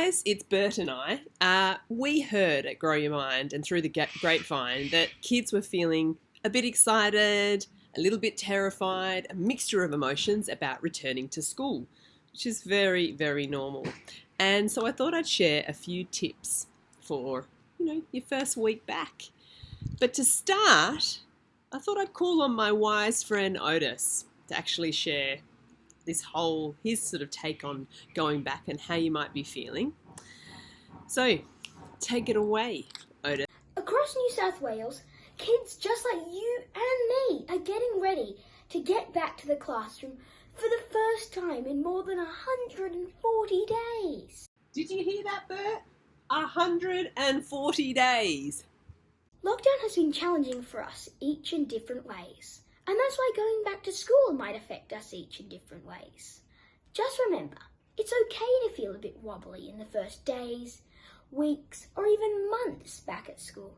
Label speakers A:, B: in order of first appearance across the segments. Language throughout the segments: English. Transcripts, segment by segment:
A: guys, it's Bert and I. We heard at Grow Your Mind and through the grapevine that kids were feeling a bit excited, a little bit terrified, a mixture of emotions about returning to school, which is very, very normal. And so I thought I'd share a few tips for, your first week back. But to start, I thought I'd call on my wise friend Otis to actually share his sort of take on going back and how you might be feeling. So, take it away, Otis.
B: Across New South Wales, kids just like you and me are getting ready to get back to the classroom for the first time in more than 140 days.
A: Did you hear that, Bert? 140 days.
B: Lockdown has been challenging for us each in different ways. And that's why going back to school might affect us each in different ways. Just remember, it's okay to feel a bit wobbly in the first days, weeks, or even months back at school.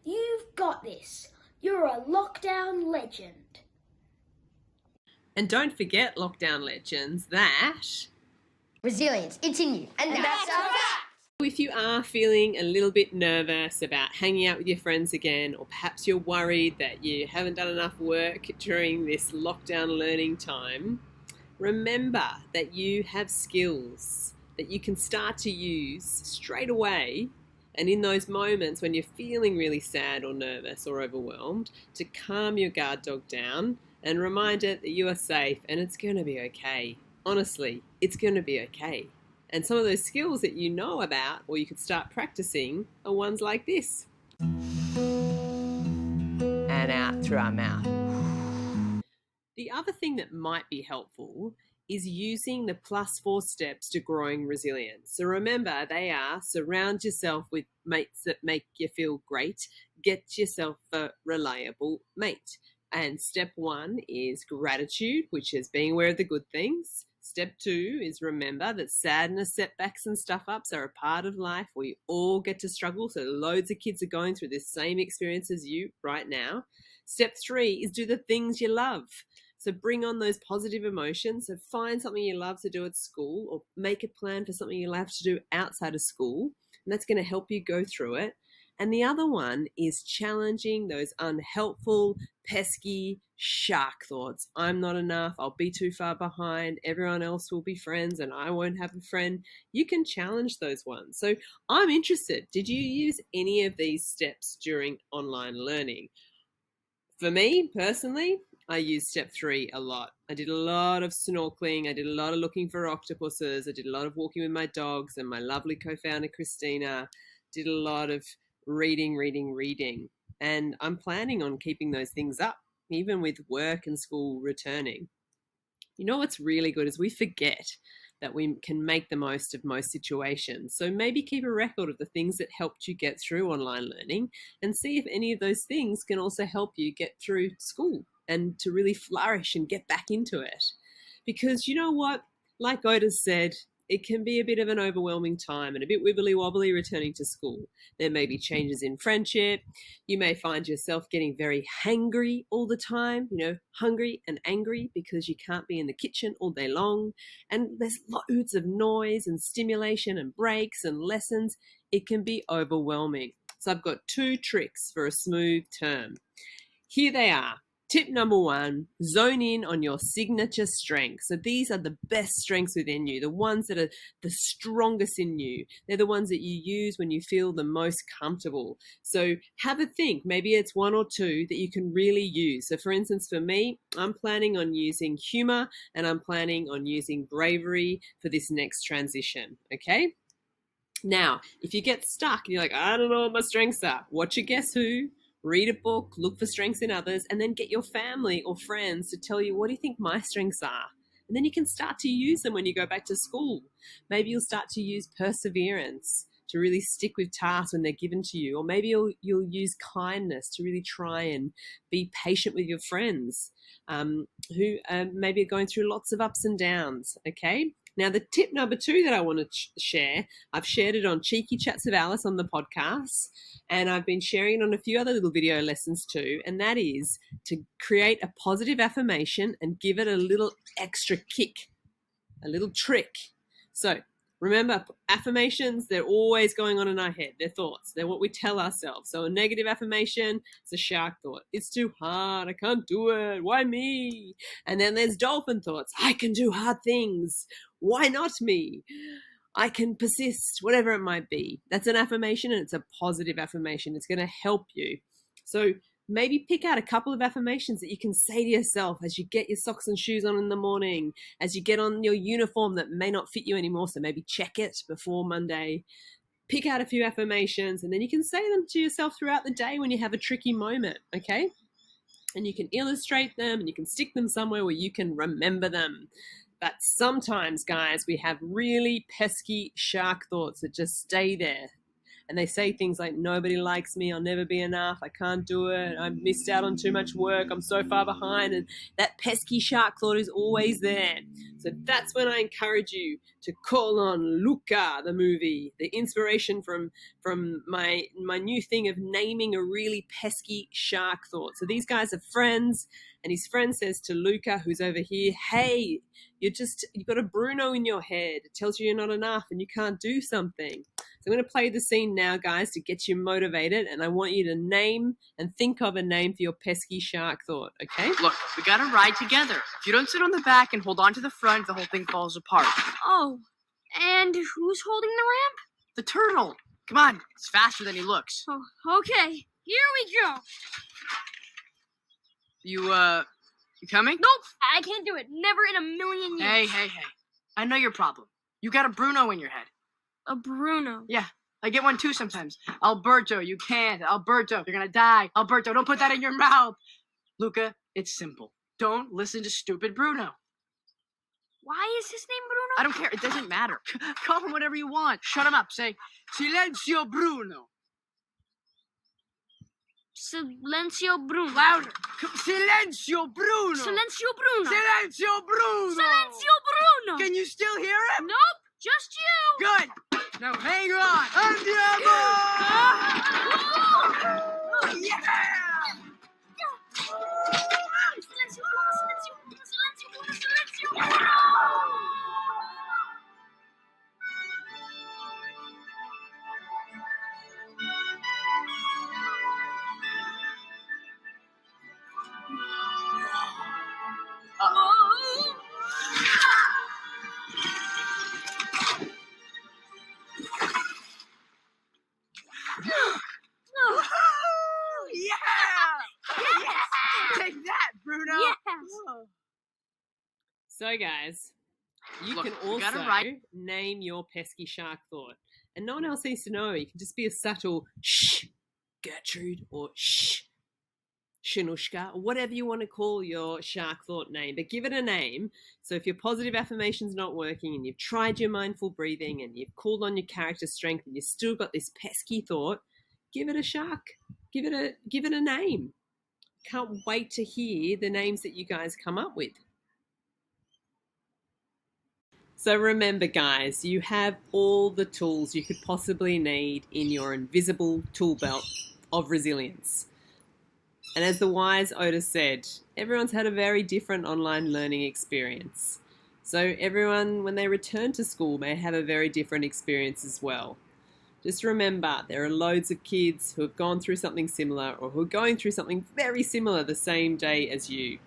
B: You've got this. You're a lockdown legend.
A: And don't forget, lockdown legends, that
C: resilience, it's in you. And that's a fact.
A: If you are feeling a little bit nervous about hanging out with your friends again, or perhaps you're worried that you haven't done enough work during this lockdown learning time, remember that you have skills that you can start to use straight away. And in those moments when you're feeling really sad or nervous or overwhelmed, to calm your guard dog down and remind it that you are safe and it's going to be okay. Honestly, it's going to be okay. And some of those skills that you know about or you could start practicing are ones like this. And out through our mouth. The other thing that might be helpful is using the +4 steps to growing resilience. So remember, they are: surround yourself with mates that make you feel great, get yourself a reliable mate. And step 1 is gratitude, which is being aware of the good things. Step 2 is remember that sadness, setbacks and stuff-ups are a part of life. We all get to struggle, so loads of kids are going through this same experience as you right now. Step 3 is do the things you love. So bring on those positive emotions. So find something you love to do at school, or make a plan for something you love to do outside of school, and that's going to help you go through it. And the other one is challenging those unhelpful, pesky shark thoughts. I'm not enough. I'll be too far behind. Everyone else will be friends and I won't have a friend. You can challenge those ones. So I'm interested. Did you use any of these steps during online learning? For me, personally, I used step 3 a lot. I did a lot of snorkeling. I did a lot of looking for octopuses. I did a lot of walking with my dogs and my lovely co-founder, Christina. Did a lot of reading. And I'm planning on keeping those things up, even with work and school returning. You know what's really good is we forget that we can make the most of most situations. So maybe keep a record of the things that helped you get through online learning and see if any of those things can also help you get through school and to really flourish and get back into it. Because you know what, like Otis said, it can be a bit of an overwhelming time and a bit wibbly wobbly returning to school. There may be changes in friendship. You may find yourself getting very hangry all the time, hungry and angry because you can't be in the kitchen all day long. And there's loads of noise and stimulation and breaks and lessons. It can be overwhelming. So I've got 2 tricks for a smooth term. Here they are. Tip number 1, zone in on your signature strengths. So these are the best strengths within you, the ones that are the strongest in you. They're the ones that you use when you feel the most comfortable. So have a think. Maybe it's 1 or 2 that you can really use. So for instance, for me, I'm planning on using humor and I'm planning on using bravery for this next transition, okay? Now, if you get stuck and you're like, I don't know what my strengths are, watch a Guess Who, read a book, look for strengths in others, and then get your family or friends to tell you, what do you think my strengths are? And then you can start to use them when you go back to school. Maybe you'll start to use perseverance to really stick with tasks when they're given to you. Or maybe you'll use kindness to really try and be patient with your friends who maybe are going through lots of ups and downs, okay? Now, the tip number 2 that I want to share, I've shared it on Cheeky Chats with Alice on the podcast, and I've been sharing it on a few other little video lessons too, and that is to create a positive affirmation and give it a little extra kick, a little trick. So Remember, affirmations, they're always going on in our head. They're thoughts. They're what we tell ourselves. So a negative affirmation is a shark thought. It's too hard. I can't do it. Why me? And then there's dolphin thoughts. I can do hard things. Why not me? I can persist, whatever it might be. That's an affirmation, and it's a positive affirmation. It's going to help you. So maybe pick out a couple of affirmations that you can say to yourself as you get your socks and shoes on in the morning, as you get on your uniform that may not fit you anymore, so maybe check it before Monday. Pick out a few affirmations, and then you can say them to yourself throughout the day when you have a tricky moment, okay? And you can illustrate them, and you can stick them somewhere where you can remember them. But sometimes, guys, we have really pesky shark thoughts that just stay there. And they say things like, nobody likes me, I'll never be enough, I can't do it, I missed out on too much work, I'm so far behind. And that pesky shark thought is always there. So that's when I encourage you to call on Luca, the movie, the inspiration from my new thing of naming a really pesky shark thought. So these guys are friends, and his friend says to Luca, who's over here, hey, you've got a Bruno in your head. It tells you you're not enough and you can't do something. So I'm going to play the scene now, guys, to get you motivated, and I want you to name and think of a name for your pesky shark thought, okay?
D: Look, we gotta ride together. If you don't sit on the back and hold on to the front, the whole thing falls apart.
E: Oh, and who's holding the ramp?
D: The turtle! Come on, it's faster than he looks.
E: Oh, okay. Here we go.
D: You coming?
E: Nope, I can't do it. Never in a million years.
D: Hey. I know your problem. You got a Bruno in your head.
E: A Bruno.
D: Yeah, I get one too sometimes. Alberto, you can't. Alberto, you're gonna die. Alberto, don't put that in your mouth. Luca, it's simple. Don't listen to stupid Bruno.
E: Why is his name Bruno?
D: I don't care. It doesn't matter. Call him whatever you want. Shut him up. Say, Silenzio Bruno.
E: Silencio Bruno.
D: Louder. Silenzio Bruno.
E: Silencio Bruno.
D: Silenzio Bruno.
E: Silencio Bruno.
D: Can you still hear him?
E: Nope, just you.
D: Good. Now hang on. Andiamo! Yeah!
E: Silencio Bruno, Silencio Bruno, Silencio Bruno, Silencio Bruno.
D: Take that, Bruno!
E: Yes.
A: So, guys, you
D: Look,
A: can
D: we gotta
A: also
D: write-
A: name your pesky shark thought. And no one else needs to know. You can just be a subtle shh, Gertrude, or shh, Shinushka, or whatever you want to call your shark thought name. But give it a name. So if your positive affirmation's not working and you've tried your mindful breathing and you've called on your character strength and you've still got this pesky thought, give it a shark. Give it a name. Can't wait to hear the names that you guys come up with. So remember, guys, you have all the tools you could possibly need in your invisible tool belt of resilience. And as the wise Otis said, everyone's had a very different online learning experience. So everyone, when they return to school, may have a very different experience as well. Just remember, there are loads of kids who have gone through something similar or who are going through something very similar the same day as you.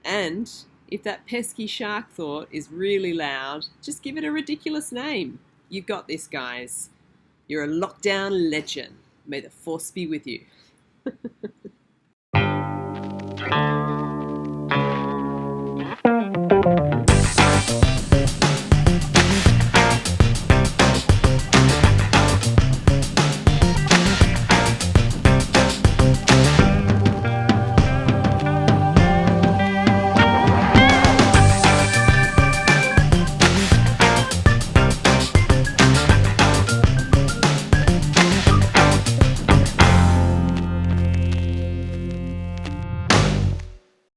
A: And if that pesky shark thought is really loud, just give it a ridiculous name. You've got this, guys. You're a lockdown legend. May the force be with you.